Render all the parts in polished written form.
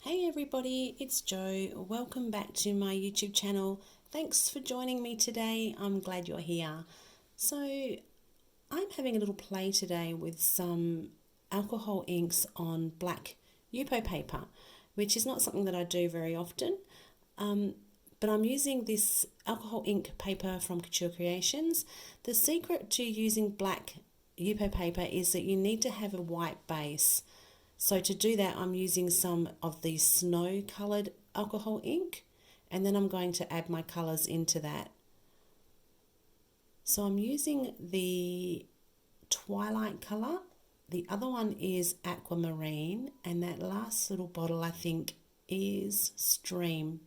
Hey everybody, it's Jo. Welcome back to my YouTube channel. Thanks for joining me today. I'm glad you're here. So I'm having a little play today with some alcohol inks on black Yupo paper, which is not something that I do very often. But I'm using this alcohol ink paper from Couture Creations. The secret to using black Yupo paper is that you need to have a white base. So to do that, I'm using some of the snow coloured alcohol ink, and then I'm going to add my colours into that. So I'm using the Twilight colour. The other one is Aquamarine, and that last little bottle I think is Stream.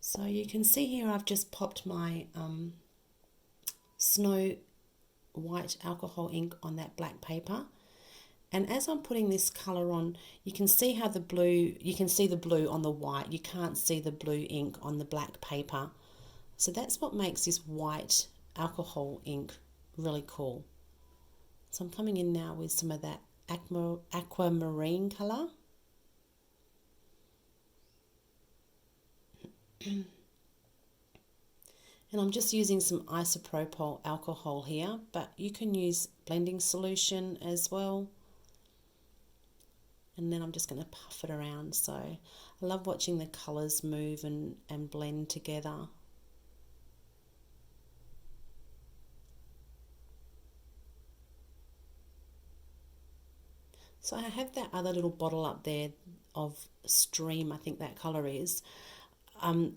So you can see here I've just popped my snow white alcohol ink on that black paper. And as I'm putting this colour on, you can see how you can see the blue on the white. You can't see the blue ink on the black paper. So that's what makes this white alcohol ink really cool. So I'm coming in now with some of that aquamarine colour. And I'm just using some isopropyl alcohol here, but you can use blending solution as well. And then I'm just going to puff it around. So I love watching the colours move and blend together. So I have that other little bottle up there of Stream, I think that colour is. I'm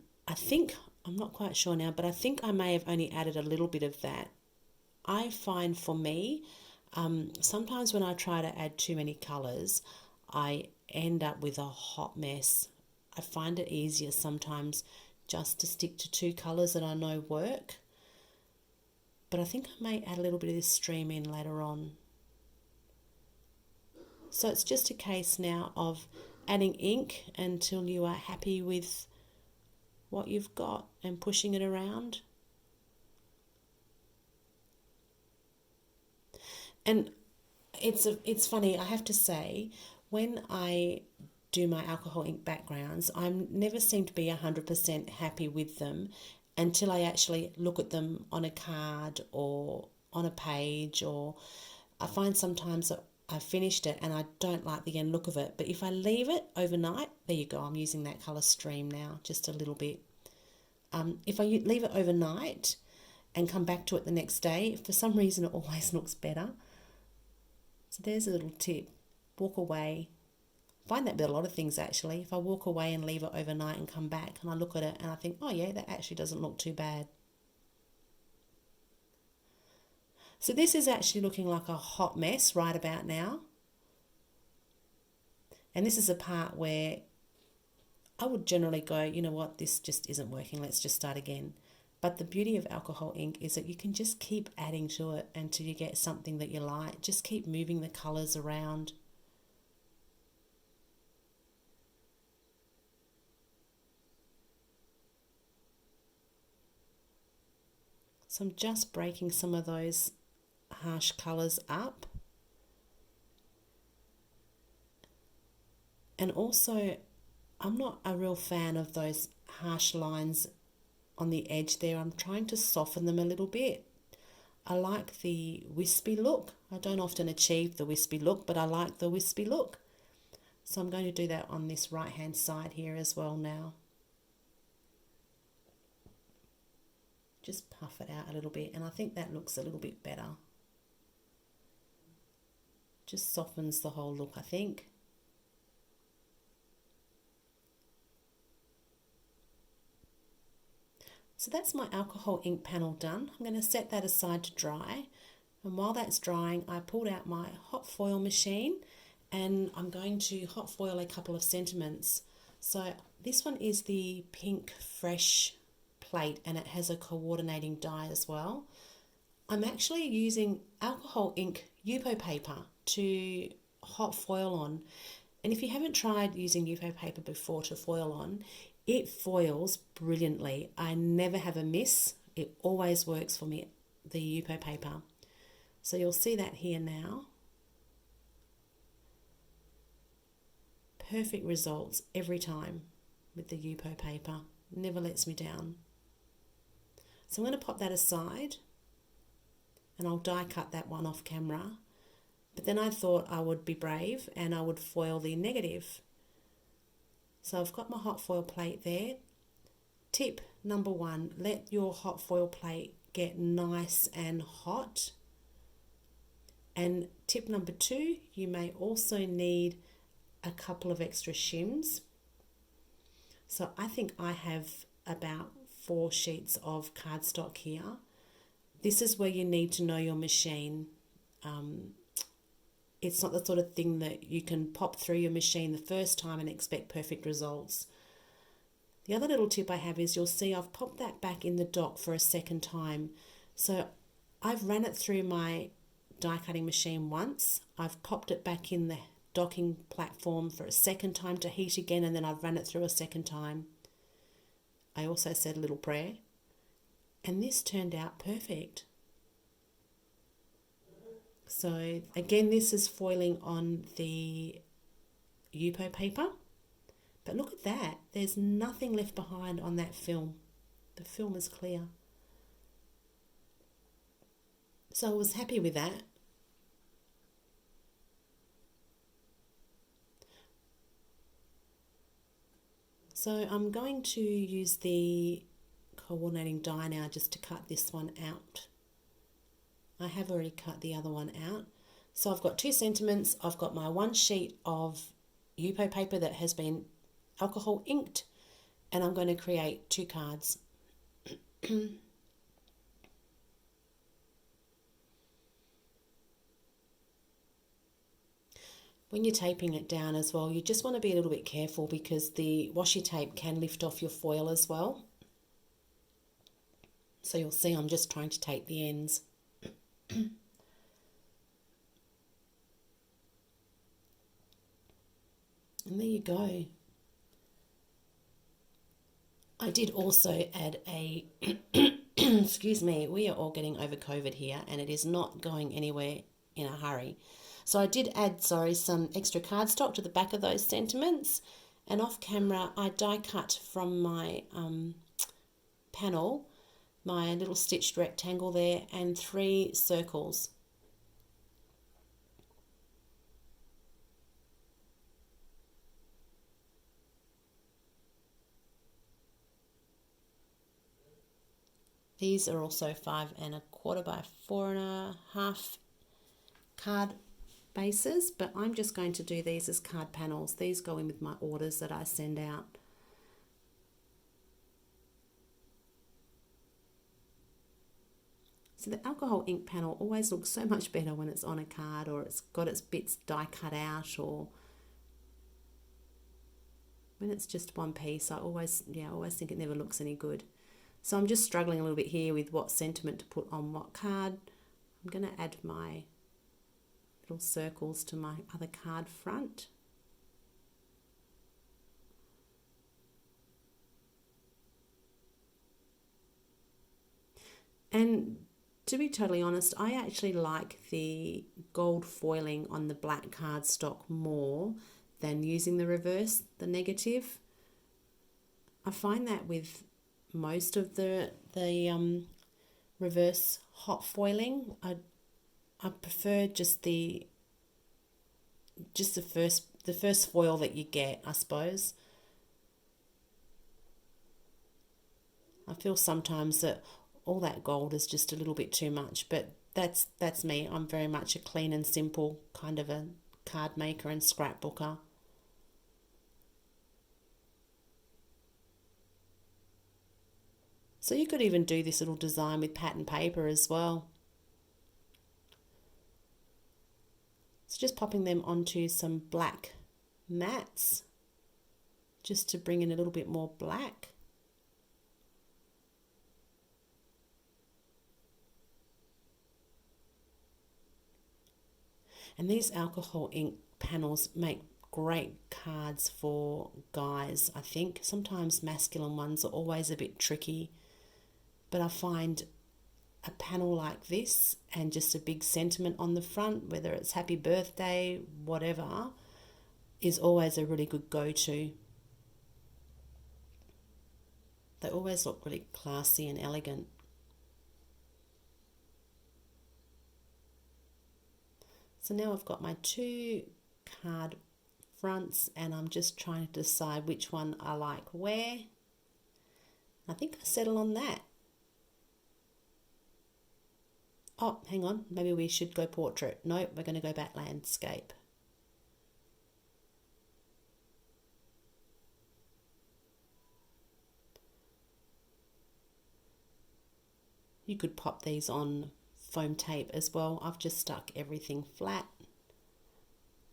not quite sure now, but I think I may have only added a little bit of that. I find for me, sometimes when I try to add too many colours, I end up with a hot mess. I find it easier sometimes just to stick to two colours that I know work. But I think I may add a little bit of this Stream in later on. So it's just a case now of adding ink until you are happy with what you've got and pushing it around. And it's funny, I have to say, when I do my alcohol ink backgrounds, I never seem to be 100% happy with them until I actually look at them on a card or on a page, or I find sometimes that I finished it and I don't like the end look of it. But if I leave it overnight, there you go, I'm using that colour Stream now, just a little bit. If I leave it overnight and come back to it the next day, for some reason it always looks better. So there's a little tip. Walk away. Find that with a lot of things actually. If I walk away and leave it overnight and come back and I look at it and I think, oh yeah, that actually doesn't look too bad. So this is actually looking like a hot mess right about now. And this is a part where I would generally go, you know what, this just isn't working, let's just start again. But the beauty of alcohol ink is that you can just keep adding to it until you get something that you like. Just keep moving the colours around. So I'm just breaking some of those harsh colours up. And also, I'm not a real fan of those harsh lines on the edge there. I'm trying to soften them a little bit. I like the wispy look. I don't often achieve the wispy look, but I like the wispy look. So I'm going to do that on this right hand side here as well now. Just puff it out a little bit, and I think that looks a little bit better. Just softens the whole look, I think. So that's my alcohol ink panel done. I'm going to set that aside to dry. And while that's drying, I pulled out my hot foil machine and I'm going to hot foil a couple of sentiments. So this one is the Pink Fresh plate and it has a coordinating die as well. I'm actually using alcohol ink Yupo paper to hot foil on. And if you haven't tried using Yupo paper before to foil on, it foils brilliantly. I never have a miss. It always works for me, the Yupo paper. So you'll see that here now. perfect results every time with the Yupo paper. Never lets me down. So I'm going to pop that aside and I'll die cut that one off camera. But then I thought I would be brave and I would foil the negative. So I've got my hot foil plate there. Tip number 1, let your hot foil plate get nice and hot. And tip number 2, you may also need a couple of extra shims. So I think I have about 4 sheets of cardstock here. This is where you need to know your machine. It's not the sort of thing that you can pop through your machine the first time and expect perfect results. The other little tip I have is you'll see I've popped that back in the dock for a second time. So I've ran it through my die cutting machine once. I've popped it back in the docking platform for a second time to heat again, and then I've run it through a second time. I also said a little prayer, and this turned out perfect. So again, this is foiling on the Yupo paper. But look at that. There's nothing left behind on that film. The film is clear. So I was happy with that. So I'm going to use the coordinating die now just to cut this one out. I have already cut the other one out. So I've got 2 sentiments. I've got my 1 sheet of Yupo paper that has been alcohol inked, and I'm going to create 2 cards. When you're taping it down as well, you just want to be a little bit careful because the washi tape can lift off your foil as well. So you'll see I'm just trying to tape the ends. And there you go. I did also add a, excuse me, we are all getting over COVID here and it is not going anywhere in a hurry. So I did add, some extra cardstock to the back of those sentiments, and off camera I die cut from my panel, my little stitched rectangle there, and 3 circles. These are also 5 1/4 by 4 1/2 card bases, but I'm just going to do these as card panels. These go in with my orders that I send out. So the alcohol ink panel always looks so much better when it's on a card or it's got its bits die cut out, or when it's just one piece. I always think it never looks any good. So I'm just struggling a little bit here with what sentiment to put on what card. I'm going to add my little circles to my other card front. And to be totally honest, I actually like the gold foiling on the black cardstock more than using the reverse, the negative. I find that with most of the reverse hot foiling, I prefer just the first foil that you get, I suppose. I feel sometimes that all that gold is just a little bit too much, but that's me. I'm very much a clean and simple kind of a card maker and scrapbooker. So you could even do this little design with pattern paper as well. So just popping them onto some black mats just to bring in a little bit more black. And these alcohol ink panels make great cards for guys, I think. Sometimes masculine ones are always a bit tricky, but I find a panel like this and just a big sentiment on the front, whether it's happy birthday, whatever, is always a really good go-to. They always look really classy and elegant. So now I've got my 2 card fronts and I'm just trying to decide which one I like where. I think I settle on that. Oh, hang on, maybe we should go portrait. No, we're going to go back landscape. You could pop these on foam tape as well. I've just stuck everything flat.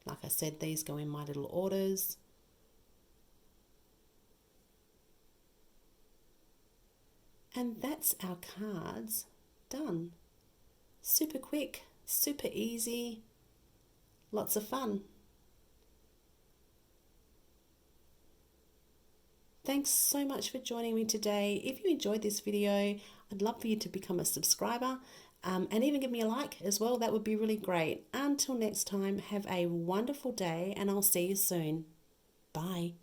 Like I said, these go in my little orders. And that's our cards done. Super quick, super easy, lots of fun. Thanks so much for joining me today. If you enjoyed this video, I'd love for you to become a subscriber and even give me a like as well. That would be really great. Until next time, have a wonderful day and I'll see you soon. Bye.